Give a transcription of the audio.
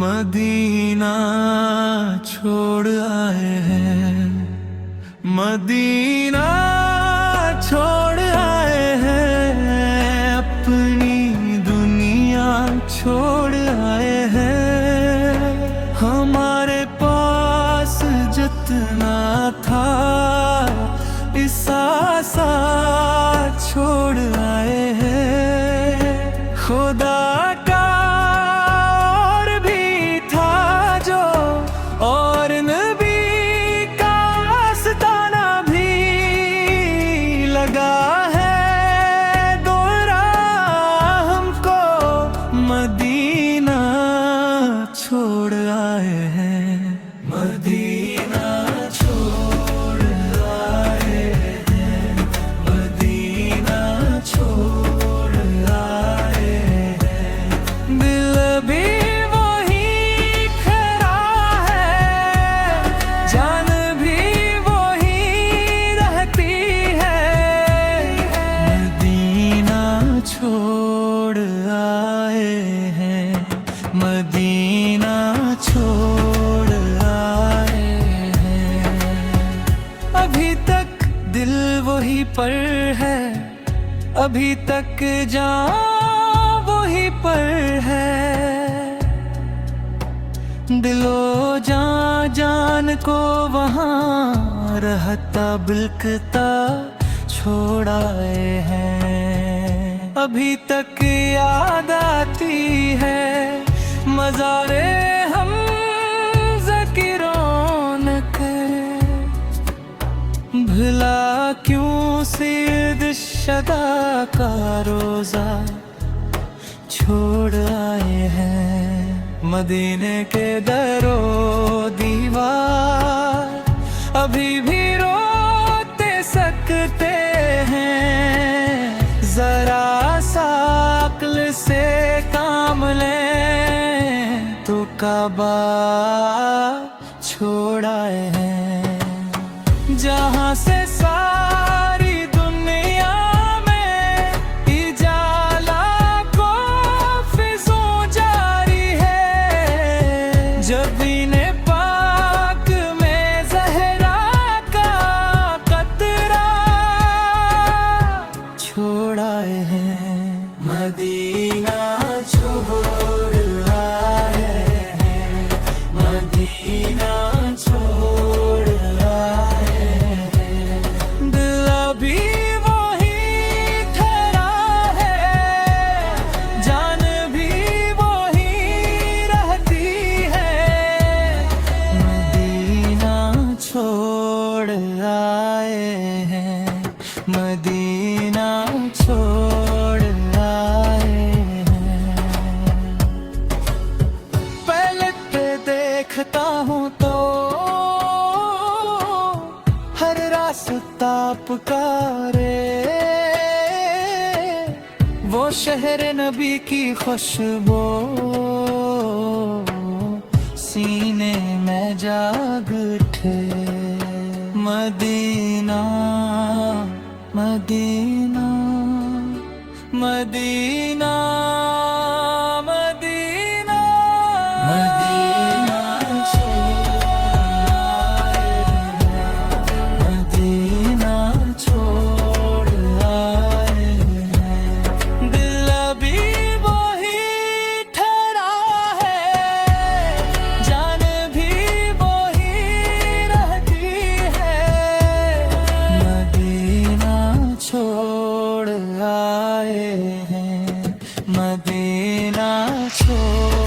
Medina छोड़ आए हैं, मदीना छोड़ आए हैं, अपनी दुनिया छोड़ आए हैं। हमारे पास जितना था इसा सा छोड़ आए हैं। खुदा का और भी था जो, और नबी का आस्ताना भी लगा है दोहरा हमको। मदीना छोड़ आए हैं, मदीना छोड़ आए हैं, मदीना छोड़ आए हैं। दिल भी वही खरा है, जान भी वही रहती है। मदीना छोड़ आए हैं, मदीना छोड़ आए हैं। अभी तक दिल वही पर है, अभी तक जान वही पर है। दिलो जान जान को वहाँ रहता बिलकता छोड़ आए हैं। अभी तक याद आती है मज़ारे हम की रौनक। भला क्यों सिर्द शदा का रोजा छोड़ आए हैं। मदीने के दरो दीवार अभी भी रोते सकते हैं। जरा सा अक्ल से काम लें तो काबा छोड़ आए हैं। जहाँ से सारी दुनिया में इजाला को फिज़ों जारी है। जबीने पाक में ज़हरा का कतरा छोड़ आए हैं। मदीना छोड़ आए हैं, मदीना छोड़ आए हैं। दिल अभी वही ठहरा है, जान भी वही रहती है। मदीना छोड़ आए हैं, मदीना छोड़ आए हैं। पहले पे देखता हूँ तो हर रास्ता पुकारे। वो शहर नबी की खुशबू सीने में जाग उठे। मदीना मदीना मदीना मदीना मदीना छोड़ आए हैं, मदीना छोड़ आए हैं। दिल अभी वही ठहरा है, जान भी वही रहती है। मदीना छोड़ आए हैं, मदीना छोड़